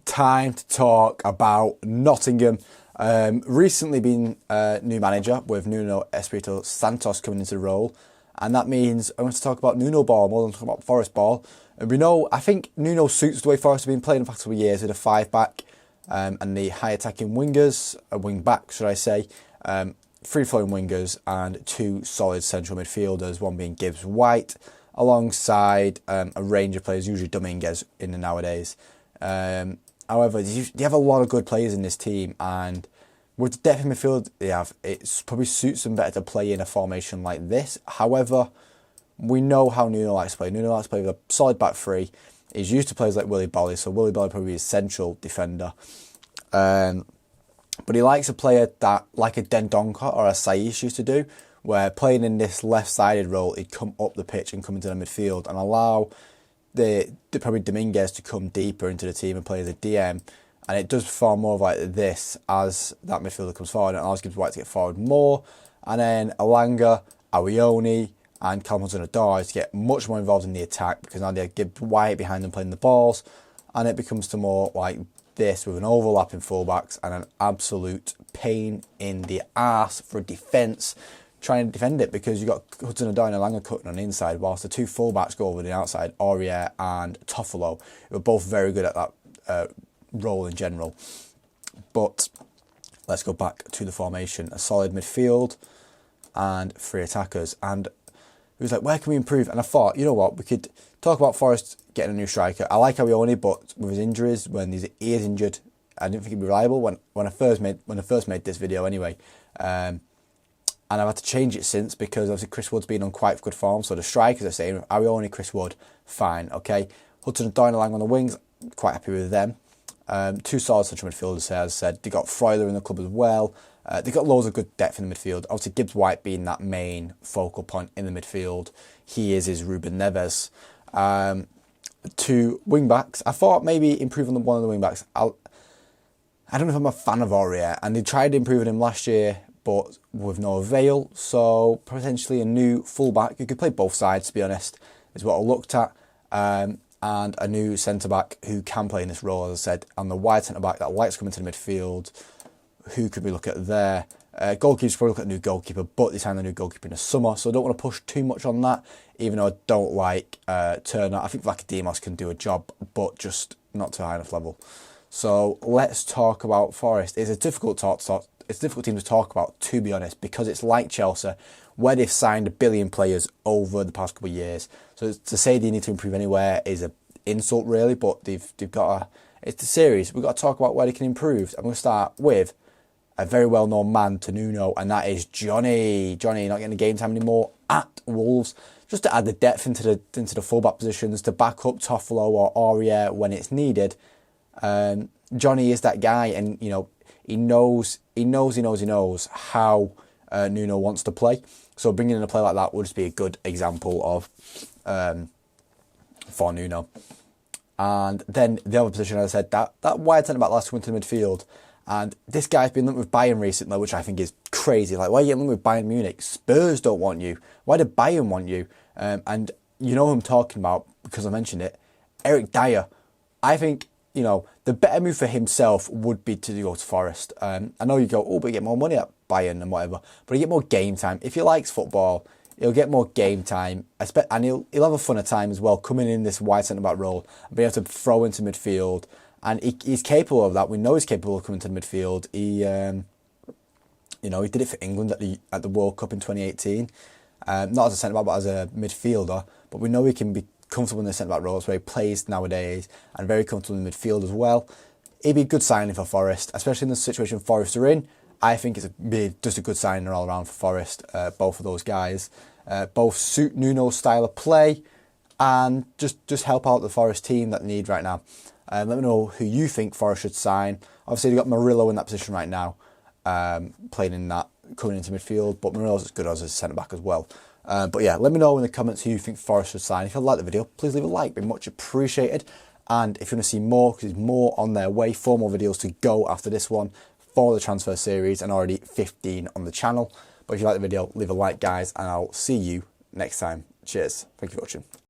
time to talk about Nottingham. Recently been new manager with Nuno Espirito Santos coming into the role, and that means I want to talk about Nuno ball more than talk about Forest ball. And I think Nuno suits the way Forest have been playing the past couple of years with a 5-back and the high attacking wingers, wing back should I say, free flowing wingers and two solid central midfielders, one being Gibbs White, alongside a range of players, usually Dominguez in the nowadays. However, you have a lot of good players in this team, and with the depth in midfield they have, it probably suits them better to play in a formation like this. However, we know how Nuno likes to play. Nuno likes to play with a solid back three. He's used to players like Willy Bolly, so Willy Bolly probably is central defender. But he likes a player that, like a Dendoncker or a Saiss used to do, where playing in this left-sided role, he'd come up the pitch and come into the midfield and allow probably Dominguez to come deeper into the team and play as a DM. And it does perform more like this as that midfielder comes forward, and allows Gibbs White to get forward more. And then Alanga, Arioni and Hudson-Odoi to get much more involved in the attack, because now they have Gibbs White behind them playing the balls, and it becomes to more like this with an overlapping fullbacks and an absolute pain in the arse for defence trying to defend it, because you've got Hudson-Odoi and Alanga cutting on the inside, whilst the two fullbacks go over the outside, Aurier and Toffolo, who are both very good at that role in general. But let's go back to the formation. A solid midfield and three attackers. And it was like, where can we improve? And I thought, you know what, we could talk about Forest getting a new striker. I like Arioni, but with his injuries, when he is injured, I didn't think he'd be reliable when I first made this video anyway. And I've had to change it since, because obviously Chris Wood's been on quite good form. So the strikers are saying Arioni, Chris Wood, fine, okay. Hudson-Odoi and Alanga on the wings, quite happy with them. Two solid central midfielders, as I said. They got Freuler in the club as well. They got loads of good depth in the midfield. Obviously, Gibbs White being that main focal point in the midfield. He is his Ruben Neves. Two wing backs. I thought maybe improving one of the wing backs. I don't know if I'm a fan of Aurier, and they tried improving him last year, but with no avail. So potentially a new fullback who could play both sides, to be honest, is what I looked at. And a new centre-back who can play in this role, as I said, and the wide centre-back that likes coming to the midfield. Who could we look at there? Goalkeepers, probably look at a new goalkeeper, but they signed a new goalkeeper in the summer, so I don't want to push too much on that, even though I don't like Turner. I think Vlachodimos can do a job, but just not to a high enough level. So let's talk about Forest. It's a difficult team to talk about, to be honest, because it's like Chelsea, where they've signed 1 billion players over the past couple of years. So to say they need to improve anywhere is an insult, really. But they've got it's the series. We've got to talk about where they can improve. I'm going to start with a very well-known man to Nuno, and that is Johnny. Johnny not getting the game time anymore at Wolves, just to add the depth into the fullback positions, to back up Toffolo or Aurier when it's needed. Johnny is that guy, and you know he knows how Nuno wants to play. So bringing in a player like that would just be a good example of for Nuno. And then the other position, as I said, that wide centre-back last went to the midfield. And this guy's been linked with Bayern recently, which I think is crazy. Like, why are you linked with Bayern Munich? Spurs don't want you. Why do Bayern want you? And you know who I'm talking about, because I mentioned it. Eric Dyer. I think, you know, the better move for himself would be to go to Forest. I know you go, oh, but you get more money at Bayern and whatever, but you get more game time. If he likes football, he'll get more game time, and he'll have a funner time as well, coming in this wide centre-back role and being able to throw into midfield. And he's capable of that. We know he's capable of coming to the midfield. He did it for England at the World Cup in 2018. Not as a centre-back, but as a midfielder. But we know he can be comfortable in the centre-back roles where he plays nowadays, and very comfortable in midfield as well. It'd be a good signing for Forest, especially in the situation Forest are in. I think it's just a good signing all around for Forest. Both of those guys, both suit Nuno's style of play, and just help out the Forest team that they need right now. Let me know who you think Forest should sign. Obviously, they've got Murillo in that position right now, playing in that, coming into midfield, but Murillo's as good as a centre-back as well. But yeah, let me know in the comments who you think Forest should sign. If you like the video, please leave a like, it'd be much appreciated. And if you want to see more, because there's more on their way, 4 more videos to go after this one for the transfer series, and already 15 on the channel. But if you like the video, leave a like, guys, and I'll see you next time. Cheers. Thank you for watching.